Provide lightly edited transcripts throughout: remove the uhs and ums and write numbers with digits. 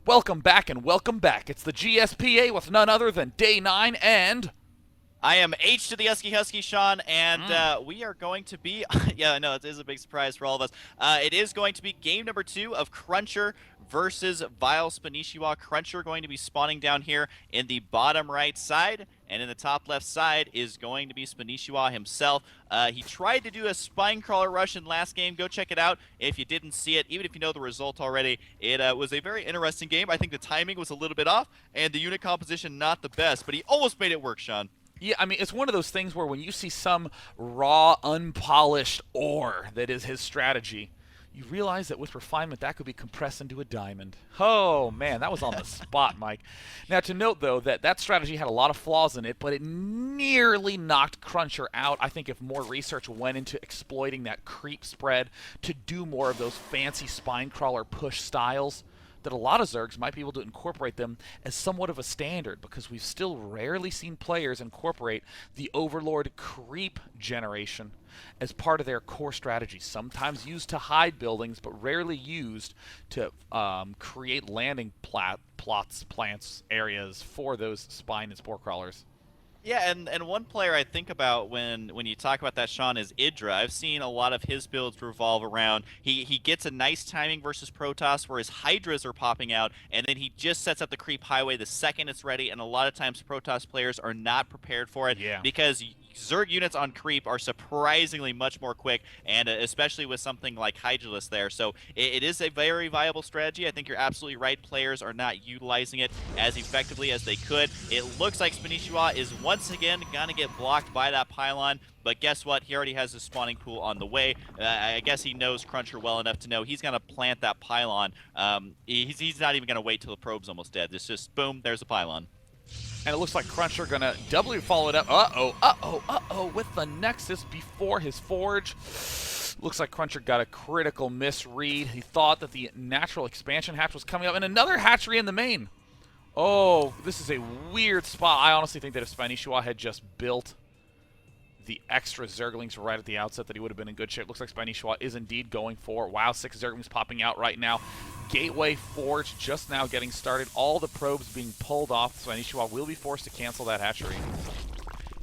Welcome back and welcome back. It's the GSPA with none other than Day 9 and... I am H to the Husky, Sean, and we are going to be, yeah, I know, it is a big surprise for all of us. It is going to be game number 2 of Cruncher versus Vile Spanishiwa. Cruncher going to be spawning down here in the bottom right side, and in the top left side is going to be Spanishiwa himself. He tried to do a spine crawler rush in last game. Go check it out if you didn't see it, even if you know the result already. It was a very interesting game. I think the timing was a little bit off, and the unit composition not the best, but he almost made it work, Sean. Yeah, I mean, it's one of those things where when you see some raw, unpolished ore that is his strategy, you realize that with refinement, that could be compressed into a diamond. Oh, man, that was on the spot, Mike. Now, to note, though, that that strategy had a lot of flaws in it, but it nearly knocked Cruncher out. I think if more research went into exploiting that creep spread to do more of those fancy spine crawler push styles, that a lot of Zergs might be able to incorporate them as somewhat of a standard, because we've still rarely seen players incorporate the Overlord creep generation as part of their core strategy. Sometimes used to hide buildings, but rarely used to create landing plants, areas for those spine and spore crawlers. Yeah, and one player I think about when you talk about that, Sean, is Idra. I've seen a lot of his builds revolve around, he gets a nice timing versus Protoss where his Hydras are popping out, and then he just sets up the creep highway the second it's ready, and a lot of times Protoss players are not prepared for it because Zerg units on creep are surprisingly much more quick, and especially with something like Hydralisk there. So it is a very viable strategy. I think you're absolutely right. Players are not utilizing it as effectively as they could. It looks like Spanishiwa is once again going to get blocked by that pylon, but guess what? He already has his spawning pool on the way. I guess he knows Cruncher well enough to know he's going to plant that pylon. He's not even going to wait till the probe's almost dead. It's just, boom, there's a pylon. And it looks like Cruncher gonna doubly follow it up. With the Nexus before his Forge. Looks like Cruncher got a critical misread. He thought that the natural expansion hatch was coming up, and another hatchery in the main. Oh, this is a weird spot. I honestly think that if Spanishiwa had just built the extra Zerglings right at the outset, that he would have been in good shape. Looks like Spanishiwa is indeed going for. Wow, 6 Zerglings popping out right now. Gateway Forge just now getting started. All the probes being pulled off. Spanishiwa will be forced to cancel that hatchery.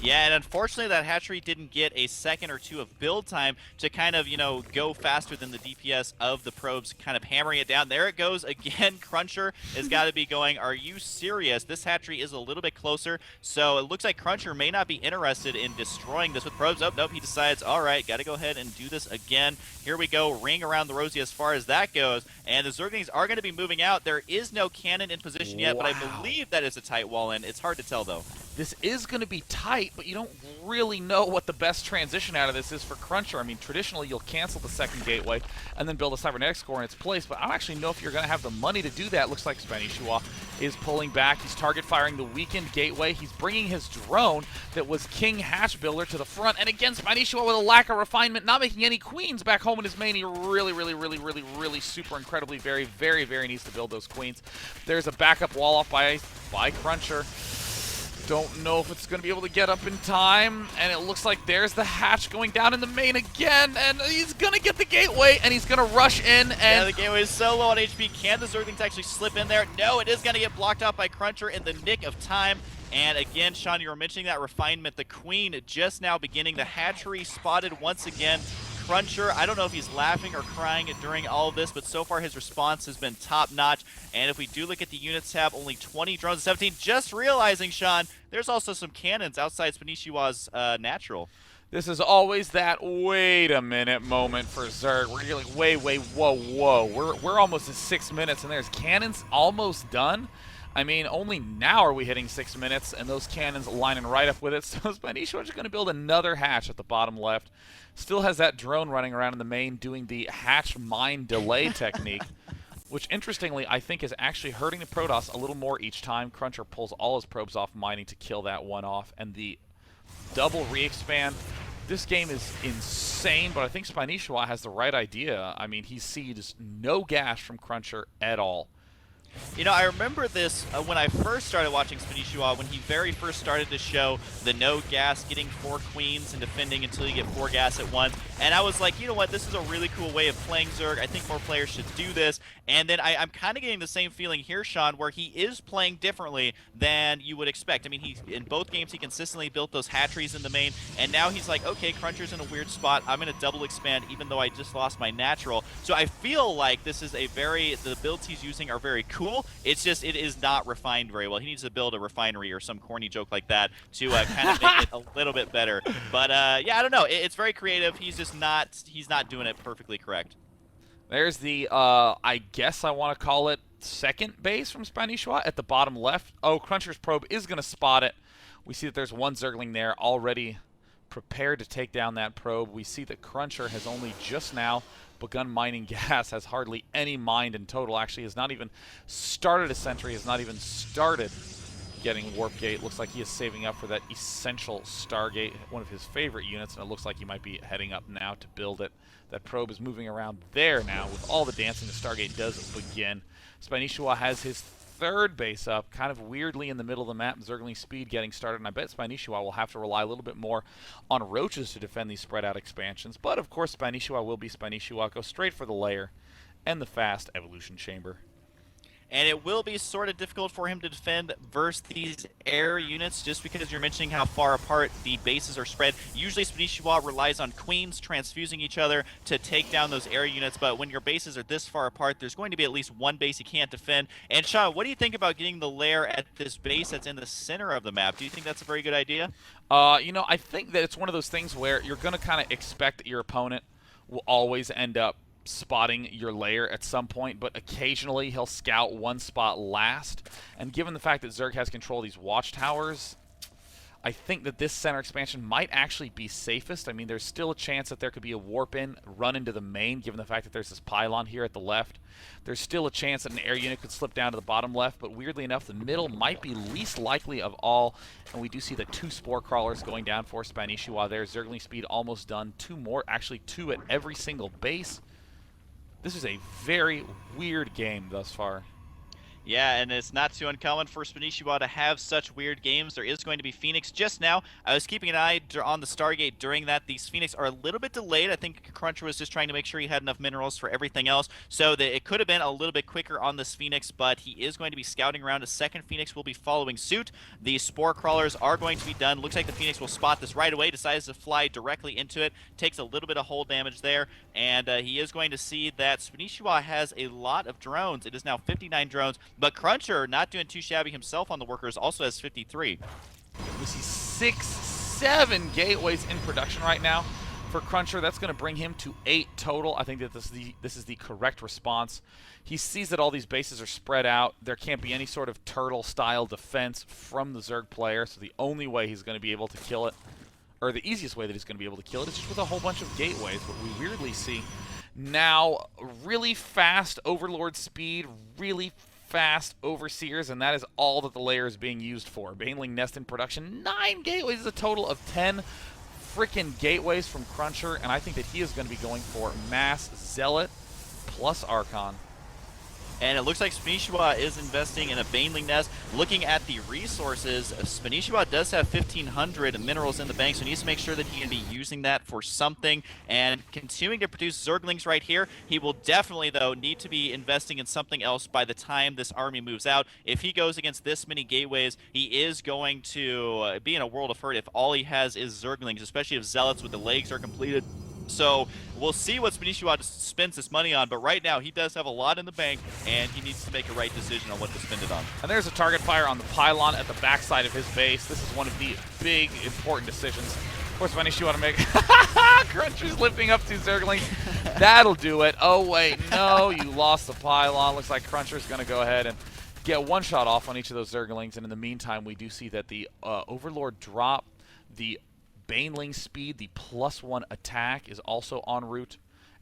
Yeah, and unfortunately that hatchery didn't get a second or two of build time to kind of, go faster than the DPS of the probes, kind of hammering it down. There it goes again. Cruncher has got to be going, are you serious? This hatchery is a little bit closer, so it looks like Cruncher may not be interested in destroying this with probes. Oh, nope, he decides, all right, got to go ahead and do this again. Here we go, ring around the rosy as far as that goes, and the Zerglings are going to be moving out. There is no cannon in position yet, but I believe that is a tight wall in. It's hard to tell, though. This is going to be tight, but you don't really know what the best transition out of this is for Cruncher. I mean, traditionally, you'll cancel the second gateway and then build a cybernetics core in its place, but I don't actually know if you're going to have the money to do that. Looks like Spanishiwa is pulling back. He's target firing the weakened gateway. He's bringing his drone that was King Hatch Builder to the front, and again, Spanishiwa with a lack of refinement, not making any queens back home in his main. He really super incredibly very needs to build those queens. There's a backup wall off by Cruncher. Don't know if it's going to be able to get up in time, and it looks like there's the hatch going down in the main again, and he's going to get the gateway, and he's going to rush in, and... Yeah, the gateway is so low on HP. Can the Zerglings actually slip in there? No, it is going to get blocked out by Cruncher in the nick of time. And again, Sean, you were mentioning that refinement. The Queen just now beginning. The hatchery spotted once again. Cruncher, I don't know if he's laughing or crying during all of this, but so far his response has been top-notch. And if we do look at the units tab, only 20 drones, 17. Just realizing, Sean, there's also some cannons outside Spanishiwa's natural. This is always that wait a minute moment for Zerg. We're like, wait, whoa. We're almost at 6 minutes, and there's cannons almost done. I mean, only now are we hitting 6 minutes, and those cannons lining right up with it. So Spanishiwa is going to build another hatch at the bottom left. Still has that drone running around in the main doing the hatch mine delay technique, which interestingly I think is actually hurting the Protoss a little more each time. Cruncher pulls all his probes off mining to kill that one off, and the double re-expand. This game is insane, but I think Spanishiwa has the right idea. I mean, he sees no gash from Cruncher at all. You know, I remember this when I first started watching Spanishiwa, when he very first started to show the no gas, getting 4 queens and defending until you get 4 gas at once. And I was like, you know what, this is a really cool way of playing Zerg. I think more players should do this. And then I'm kind of getting the same feeling here, Sean, where he is playing differently than you would expect. I mean, in both games, he consistently built those hatcheries in the main, and now he's like, okay, Cruncher's in a weird spot. I'm going to double expand, even though I just lost my natural. So I feel like this is the builds he's using are very cool. It's just, it is not refined very well. He needs to build a refinery or some corny joke like that to kind of make it a little bit better. But yeah, I don't know. It's very creative. He's just he's not doing it perfectly correct. There's the, I guess I want to call it second base from Spanishiwa at the bottom left. Oh, Cruncher's probe is going to spot it. We see that there's one Zergling there already prepared to take down that probe. We see that Cruncher has only just now begun mining gas, has hardly any mined in total. Actually, has not even started a sentry, has not even started getting Warp Gate. Looks like he is saving up for that essential Stargate, one of his favorite units, and it looks like he might be heading up now to build it. That probe is moving around there now. With all the dancing, the Stargate does begin. Spanishiwa has his third base up, kind of weirdly in the middle of the map. Zergling speed getting started, and I bet Spanishiwa will have to rely a little bit more on roaches to defend these spread out expansions. But of course, Spanishiwa will be Spanishiwa. Go straight for the lair and the fast evolution chamber. And it will be sort of difficult for him to defend versus these air units, just because you're mentioning how far apart the bases are spread. Usually Spanishiwa relies on queens transfusing each other to take down those air units, but when your bases are this far apart, there's going to be at least one base he can't defend. And Sean, what do you think about getting the lair at this base that's in the center of the map? Do you think that's a very good idea? You know, I think that it's one of those things where you're going to kind of expect that your opponent will always end up spotting your lair at some point, but occasionally he'll scout one spot last. And given the fact that Zerg has control of these watchtowers, I think that this center expansion might actually be safest. I mean, there's still a chance that there could be a warp in, run into the main, given the fact that there's this pylon here at the left. There's still a chance that an air unit could slip down to the bottom left, but weirdly enough, the middle might be least likely of all. And we do see the 2 spore crawlers going down for Spanishiwa there. Zergling speed almost done. 2 more, actually 2 at every single base. This is a very weird game thus far. Yeah, and it's not too uncommon for Spanishiwa to have such weird games. There is going to be Phoenix just now. I was keeping an eye on the Stargate during that. These Phoenix are a little bit delayed. I think Cruncher was just trying to make sure he had enough minerals for everything else, so that it could have been a little bit quicker on this Phoenix, but he is going to be scouting around. A second Phoenix will be following suit. The Spore Crawlers are going to be done. Looks like the Phoenix will spot this right away, decides to fly directly into it, takes a little bit of hull damage there, and he is going to see that Spanishiwa has a lot of drones. It is now 59 drones, but Cruncher, not doing too shabby himself on the workers, also has 53. We see 6, 7 gateways in production right now for Cruncher. That's going to bring him to 8 total. I think that this is the correct response. He sees that all these bases are spread out. There can't be any sort of turtle-style defense from the Zerg player, so the only way he's going to be able to kill it, or the easiest way that he's going to be able to kill it, is just with a whole bunch of gateways. But we weirdly see now really fast Overlord speed, really fast Overseers, and that is all that the layer is being used for. Baneling Nest in production, 9 gateways is a total of 10 freaking gateways from Cruncher, and I think that he is going to be going for Mass Zealot plus Archon. And it looks like Spanishiwa is investing in a Baneling Nest. Looking at the resources, Spanishiwa does have 1,500 minerals in the bank, so he needs to make sure that he can be using that for something. And continuing to produce Zerglings right here, he will definitely, though, need to be investing in something else by the time this army moves out. If he goes against this many gateways, he is going to be in a world of hurt if all he has is Zerglings, especially if Zealots with the legs are completed. So we'll see what Spanishiwa spends this money on, but right now he does have a lot in the bank, and he needs to make a right decision on what to spend it on. And there's a target fire on the pylon at the backside of his base. This is one of the big, important decisions. Of course, Spanishiwa to make... Cruncher's lifting up 2 Zerglings. That'll do it. Oh, wait, no, you lost the pylon. Looks like Cruncher's going to go ahead and get one shot off on each of those Zerglings, and in the meantime, we do see that the Overlord drop, the Baneling speed, the +1 attack is also en route.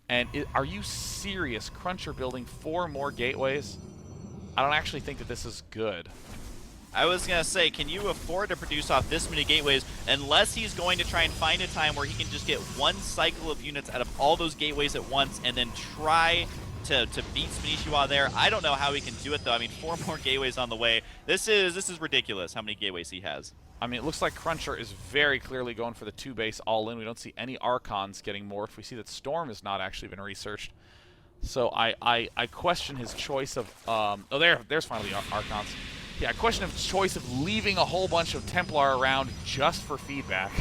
And are you serious? Cruncher building 4 more gateways? I don't actually think that this is good. I was going to say, can you afford to produce off this many gateways unless he's going to try and find a time where he can just get one cycle of units out of all those gateways at once and then try to beat Spanishiwa there. I don't know how he can do it, though. I mean, 4 more gateways on the way. This is ridiculous how many gateways he has. I mean, it looks like Cruncher is very clearly going for the 2-base all-in. We don't see any Archons getting morphed. We see that Storm has not actually been researched. So I question his choice of... there's finally Archons. Yeah, I question his choice of leaving a whole bunch of Templar around just for feedback.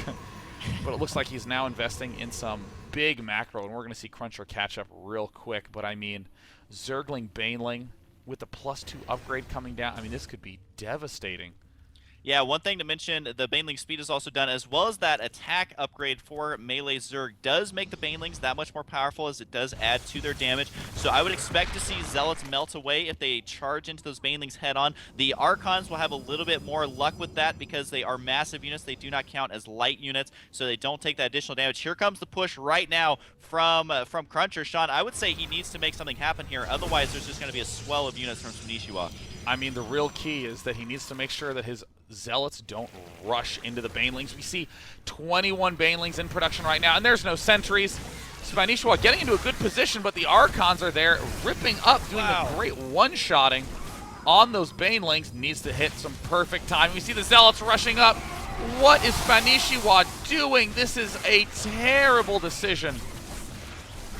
But it looks like he's now investing in some big macro, and we're going to see Cruncher catch up real quick. But I mean, Zergling Baneling with the +2 upgrade coming down, I mean, this could be devastating. Yeah, one thing to mention, the Baneling speed is also done, as well as that attack upgrade for Melee Zerg does make the Banelings that much more powerful, as it does add to their damage. So I would expect to see Zealots melt away if they charge into those Banelings head-on. The Archons will have a little bit more luck with that because they are massive units. They do not count as light units, so they don't take that additional damage. Here comes the push right now from Cruncher. Sean, I would say he needs to make something happen here. Otherwise, there's just going to be a swell of units from Spanishiwa. I mean, the real key is that he needs to make sure that his Zealots don't rush into the Banelings. We see 21 Banelings in production right now, and there's no sentries. Spanishiwa getting into a good position, but the Archons are there, ripping up, doing a great one-shotting on those Banelings. Needs to hit some perfect time. We see the Zealots rushing up. What is Spanishiwa doing? This is a terrible decision.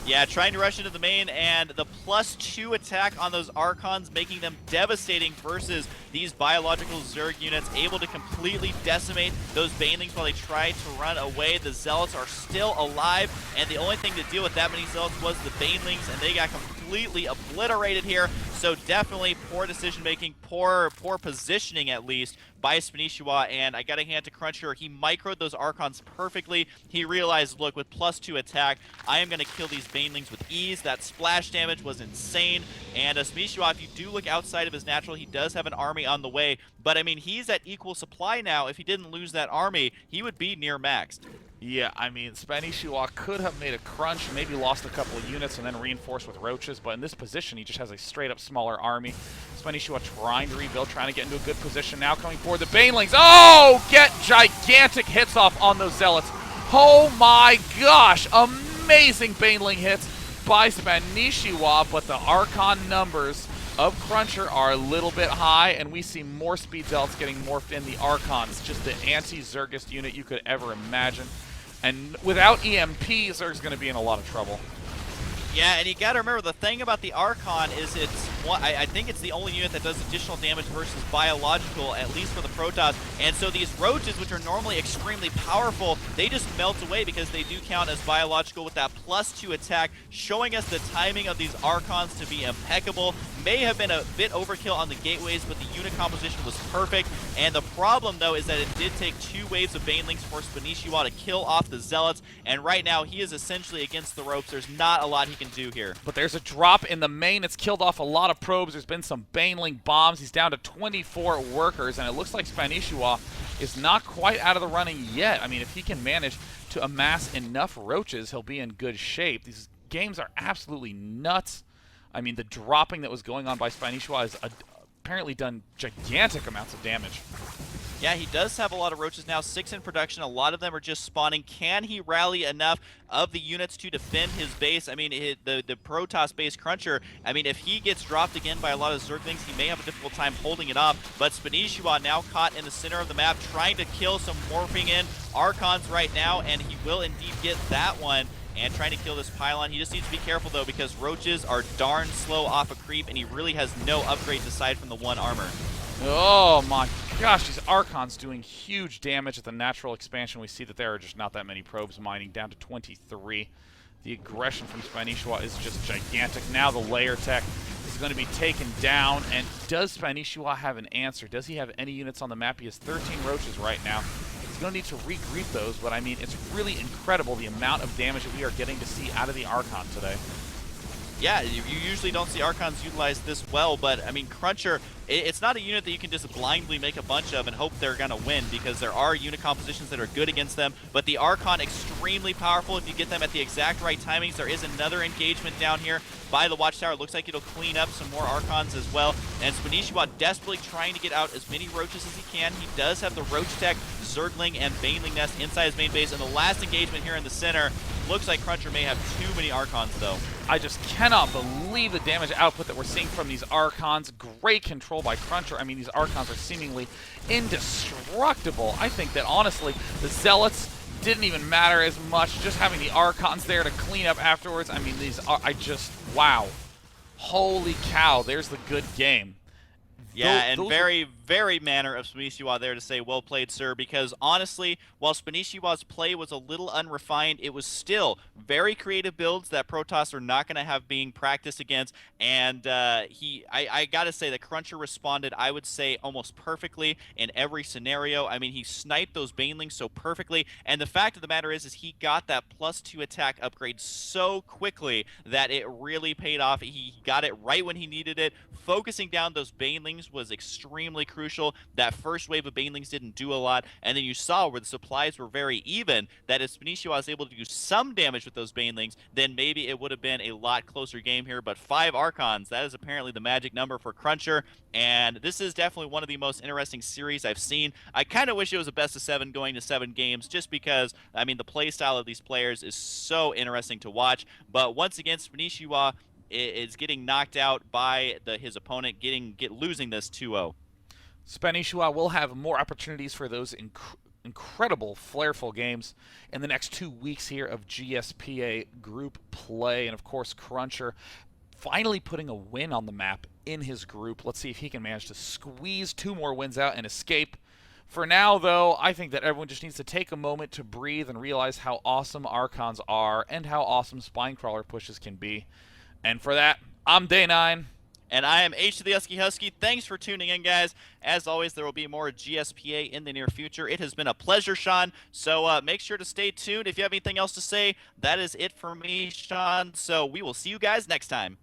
Yeah, trying to rush into the main, and the +2 attack on those Archons, making them devastating versus these biological Zerg units, able to completely decimate those Banelings while they try to run away. The Zealots are still alive, and the only thing to deal with that many Zealots was the Banelings, and they got completely obliterated here. So definitely poor decision-making, poor positioning at least by Spanishiwa, and I got to hand to Cruncher. He microed those Archons perfectly. He realized, look, with +2 attack, I am going to kill these Banelings with ease. That splash damage was insane, and Spanishiwa, if you do look outside of his natural, he does have an army on the way, but I mean, he's at equal supply now. If he didn't lose that army, he would be near maxed. Yeah, I mean, Spanishiwa could have made a crunch, maybe lost a couple of units and then reinforced with roaches, but in this position, he just has a straight-up smaller army. Spanishiwa trying to rebuild, trying to get into a good position now, coming forward. The Banelings, oh, get gigantic hits off on those Zealots. Oh my gosh, amazing Baneling hits by Spanishiwa, but the Archon numbers of Cruncher are a little bit high, and we see more Speed Zealots getting morphed in. The Archons, just the anti-Zergist unit you could ever imagine. And without EMP, Zerg's going to be in a lot of trouble. Yeah, and you got to remember, the thing about the Archon is I think it's the only unit that does additional damage versus biological, at least for the Protoss. And so these roaches, which are normally extremely powerful, they just melt away because they do count as biological with that +2 attack, showing us the timing of these Archons to be impeccable. May have been a bit overkill on the gateways, but the unit composition was perfect. And the problem, though, is that it did take 2 waves of Banelings for Spanishiwa to kill off the Zealots. And right now, he is essentially against the ropes. There's not a lot he can do here. But there's a drop in the main. It's killed off a lot of probes. There's been some Baneling bombs. He's down to 24 workers, and it looks like Spanishiwa is not quite out of the running yet. I mean, if he can manage to amass enough roaches, he'll be in good shape. These games are absolutely nuts. I mean, the dropping that was going on by Spanishiwa has apparently done gigantic amounts of damage. Yeah, he does have a lot of roaches now, 6 in production. A lot of them are just spawning. Can he rally enough of the units to defend his base? I mean, the Protoss base Cruncher, I mean, if he gets dropped again by a lot of Zerglings, he may have a difficult time holding it off. But Spanishiwa now caught in the center of the map, trying to kill some morphing in Archons right now, and he will indeed get that one. And trying to kill this pylon. He just needs to be careful, though, because roaches are darn slow off a creep, and he really has no upgrades aside from the 1 armor. Oh my gosh, these Archons doing huge damage at the natural expansion. We see that there are just not that many probes mining, down to 23. The aggression from Spanishiwa is just gigantic. Now the layer tech is going to be taken down, and does Spanishiwa have an answer? Does he have any units on the map? He has 13 roaches right now. He's going to need to regroup those, but I mean, it's really incredible the amount of damage that we are getting to see out of the Archon today. Yeah, you usually don't see Archons utilized this well, but I mean, Cruncher, it's not a unit that you can just blindly make a bunch of and hope they're going to win, because there are unit compositions that are good against them, but the Archon, extremely powerful if you get them at the exact right timings. There is another engagement down here by the Watchtower. Looks like it'll clean up some more Archons as well, and Spanishiwa desperately trying to get out as many roaches as he can. He does have the Roach Tech, Zergling, and Baneling Nest inside his main base, and the last engagement here in the center, looks like Cruncher may have too many Archons, though. I just cannot believe the damage output that we're seeing from these Archons. Great control by Cruncher. I mean, these Archons are seemingly indestructible. I think that, honestly, the Zealots didn't even matter as much. Just having the Archons there to clean up afterwards. I mean, these are, wow. Holy cow, there's the good game. Yeah, and very manner of Spanishiwa there to say, well played, sir, because honestly, while Spanishiwa's play was a little unrefined, it was still very creative builds that Protoss are not going to have being practiced against, and I got to say that Cruncher responded, I would say, almost perfectly in every scenario. I mean, he sniped those Banelings so perfectly, and the fact of the matter is he got that +2 attack upgrade so quickly that it really paid off. He got it right when he needed it. Focusing down those Banelings was extremely crucial. That first wave of Banelings didn't do a lot, and then you saw where the supplies were very even, that if Spanishiwa was able to do some damage with those Banelings, then maybe it would have been a lot closer game here. But 5 Archons, that is apparently the magic number for Cruncher, and this is definitely one of the most interesting series I've seen. I kind of wish it was a best of 7 going to 7 games, just because, I mean, the play style of these players is so interesting to watch. But once again, Spanishiwa is getting knocked out by his opponent, losing this 2-0. Spanishiwa will have more opportunities for those incredible flareful games in the next 2 weeks here of GSPA group play. And of course, Cruncher finally putting a win on the map in his group. Let's see if he can manage to squeeze 2 more wins out and escape. For now, though, I think that everyone just needs to take a moment to breathe and realize how awesome Archons are and how awesome Spinecrawler pushes can be. And for that, I'm Day9. And I am H to the Husky. Thanks for tuning in, guys. As always, there will be more GSPA in the near future. It has been a pleasure, Sean. So make sure to stay tuned. If you have anything else to say, that is it for me, Sean. So we will see you guys next time.